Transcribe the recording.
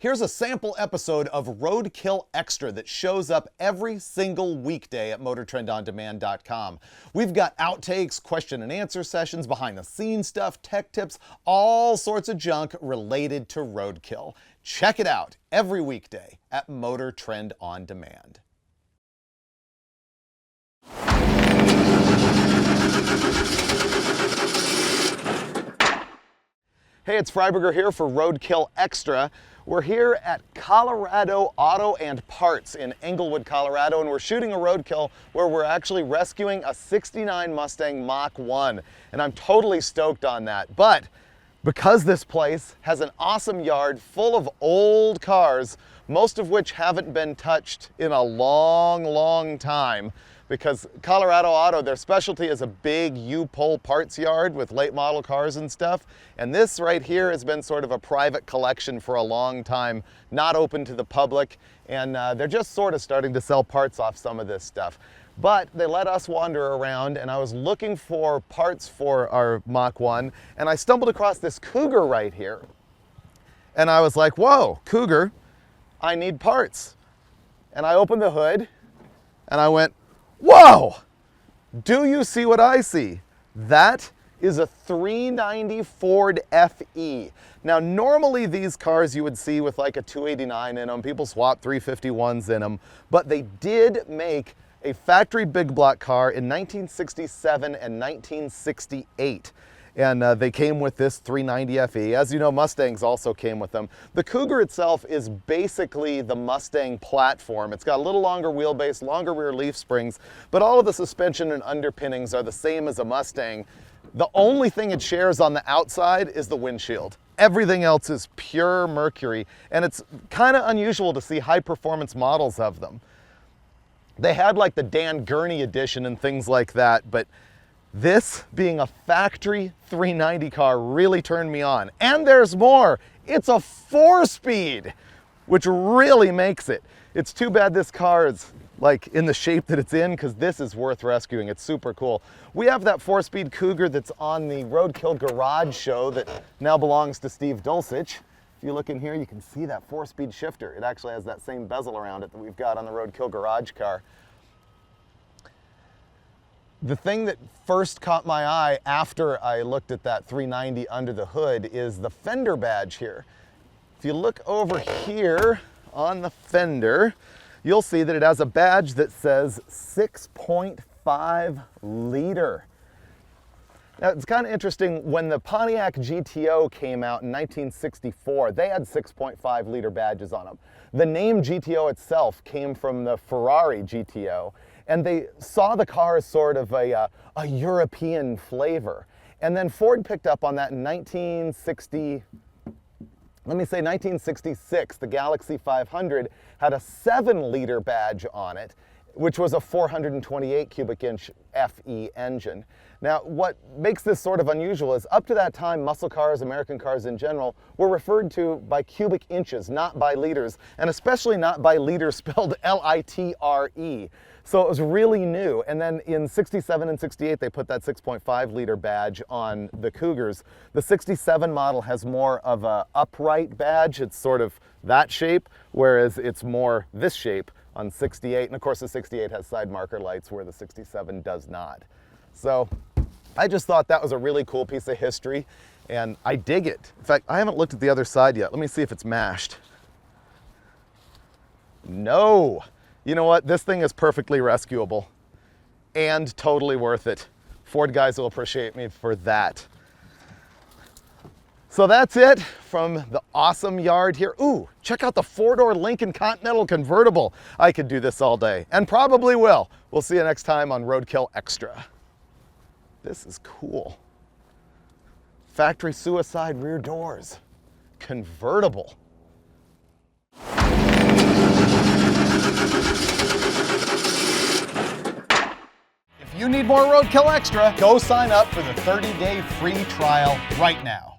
Here's a sample episode of Roadkill Extra that shows up every single weekday at MotorTrendOnDemand.com. We've got outtakes, question and answer sessions, behind the scenes stuff, tech tips, all sorts of junk related to Roadkill. Check it out every weekday at MotorTrend On Demand. Hey, it's Freiburger here for Roadkill Extra. We're here at Colorado Auto and Parts in Englewood, Colorado, and we're shooting a roadkill where we're actually rescuing a '69 Mustang Mach 1, and I'm totally stoked on that. But because this place has an awesome yard full of old cars, most of which haven't been touched in a long time, because Colorado Auto, their specialty is a big U-pull parts yard with late model cars and stuff. And this right here has been sort of a private collection for a long time, not open to the public. And they're just sort of starting to sell parts off some of this stuff. But they let us wander around, and I was looking for parts for our Mach 1, and I stumbled across this Cougar right here. And I was like, whoa, Cougar, I need parts. And I opened the hood, and I went, whoa! Do you see what I see? That is a 390 Ford FE. Now, normally these cars you would see with like a 289 in them. People swap 351s in them. But they did make a factory big block car in 1967 and 1968. And they came with this 390 FE. As you know, Mustangs also came with them. The Cougar itself is basically the Mustang platform. It's got a little longer wheelbase, longer rear leaf springs, but all of the suspension and underpinnings are the same as a Mustang. The only thing it shares on the outside is the windshield. Everything else is pure Mercury, and it's kind of unusual to see high performance models of them. They had like the Dan Gurney edition and things like that, but this being a factory 390 car really turned me on. And there's more. It's a 4-speed, which really makes it. It's too bad this car is like in the shape that it's in, because this is worth rescuing. It's super cool. We have that 4-speed Cougar that's on the Roadkill Garage show that now belongs to Steve Dulcich. If you look in here, you can see that 4-speed shifter. It actually has that same bezel around it that we've got on the Roadkill Garage car. The thing that first caught my eye after I looked at that 390 under the hood is the fender badge here. If you look over here on the fender, you'll see that it has a badge that says 6.5 liter. Now, it's kind of interesting, when the Pontiac GTO came out in 1964, they had 6.5 liter badges on them. The name GTO itself came from the Ferrari GTO, and they saw the car as sort of a European flavor. And then Ford picked up on that in 1966. The Galaxy 500 had a 7-liter badge on it, which was a 428 cubic inch FE engine. Now, what makes this sort of unusual is up to that time, muscle cars, American cars in general, were referred to by cubic inches, not by liters, and especially not by liter spelled L-I-T-R-E. So it was really new. And then in 67 and 68, they put that 6.5 liter badge on the Cougars. The 67 model has more of a upright badge. It's sort of that shape, whereas it's more this shape on 68. And of course, the 68 has side marker lights where the 67 does not. So I just thought that was a really cool piece of history, and I dig it. In fact, I haven't looked at the other side yet. Let me see if it's mashed. No. You know what? This thing is perfectly rescuable and totally worth it. Ford guys will appreciate me for that. So that's it from the awesome yard here. Ooh, check out the 4-door Lincoln Continental convertible. I could do this all day, and probably will. We'll see you next time on Roadkill Extra. This is cool. Factory suicide rear doors. Convertible. If you need more Roadkill Extra, go sign up for the 30-day free trial right now.